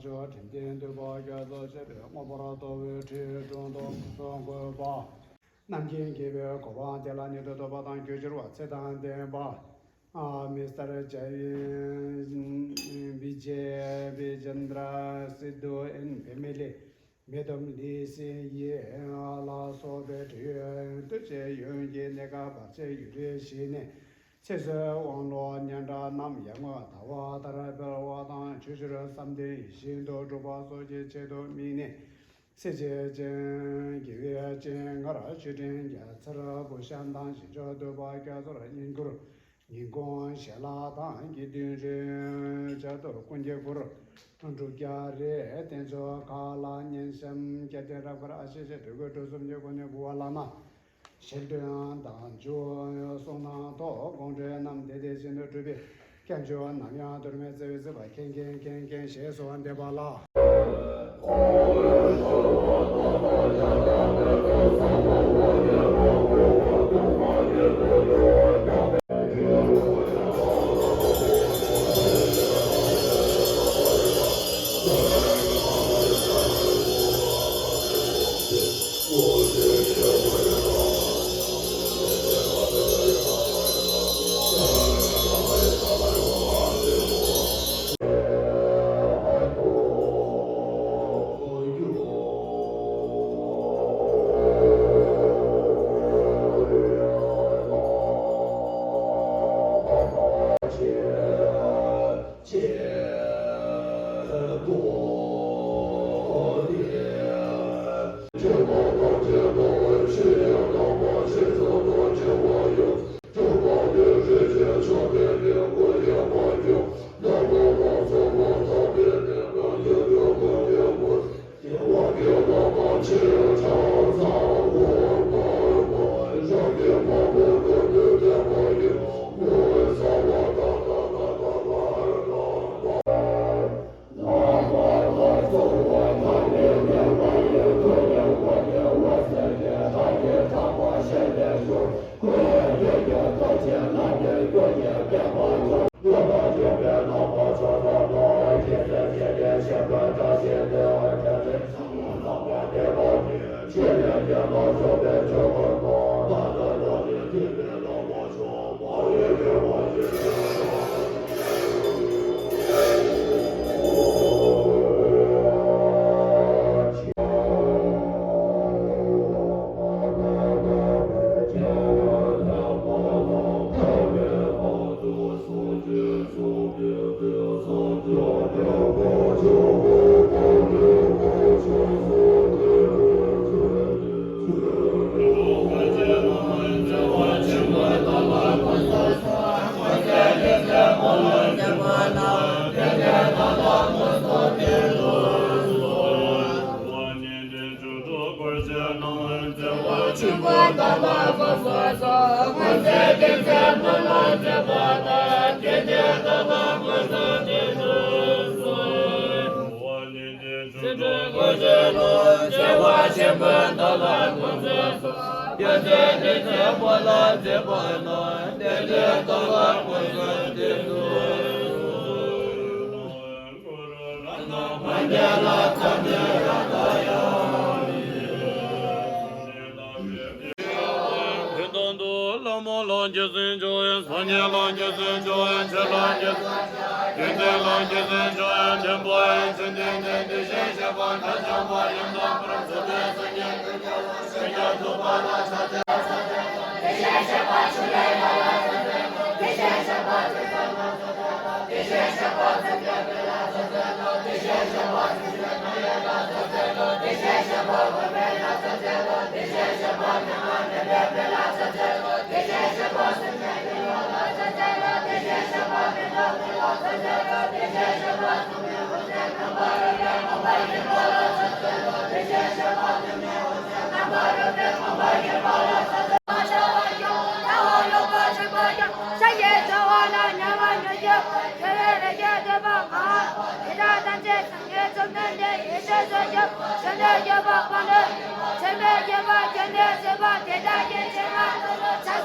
这天天对吧？该做这边我把它到位吃中到中国吧。南京这边国王的了，你都把当九十多才当的吧。Mr. Jai Vijay Vijendra Sidhu and family. Madam Lee Sin Ye La So Be Tue Tu Che Yun Ye Nega Ba Che Yu Shi Ne. 这是网络年着那么严我，他话他那边我当就是3点一线都主把手机接到明年，世界经一月经我来决定也吃了不相当新着都把家做了人工，人工写了当一定人这都关键股，住家里等着卡拉年生家的那个阿些这个都是没关键不完了嘛。 现在当就送到到公这南的的现在这边，感觉那边都没这这吧，看些说的吧啦。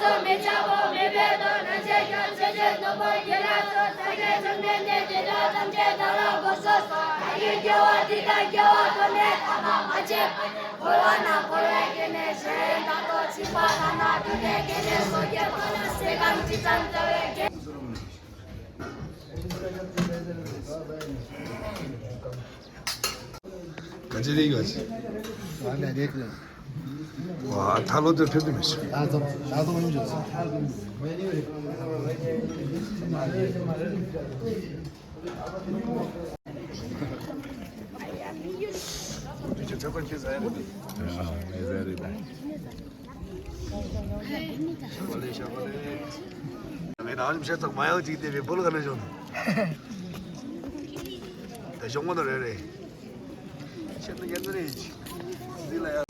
前面 매차고 매배도 난세견 세제 너벌 결합도 사계 정된대 제자 잠재 나라 벗었어 아기 겨와 디다 겨와 돈에 담아 마치 볼와나 볼래게네 세 나도 집안 하나 두개 개네 속에 하나 세강 지장 자외 가지래 이거지. 아니야, 내 그. 와, 탈로들 편집했어. 나도 힘들었어. 이제 저건 계산해야 돼. 아, 해야 된다. 샤발레 샤발레. 왜 나님 세탁 많이 어지기 때문에 벌어가네 좀. 대정원을 해래. 씻는 게 옛날이지. 딜라야.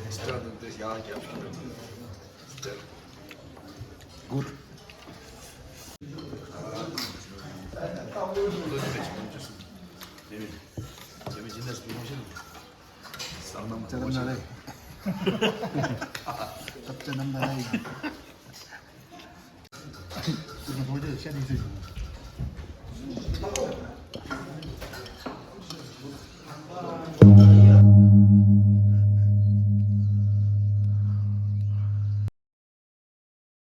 Странно, то есть я Good. 재미 짭짤한 날에. 짭짤한 날에. 이거 돌려, 샤닝 쓰고.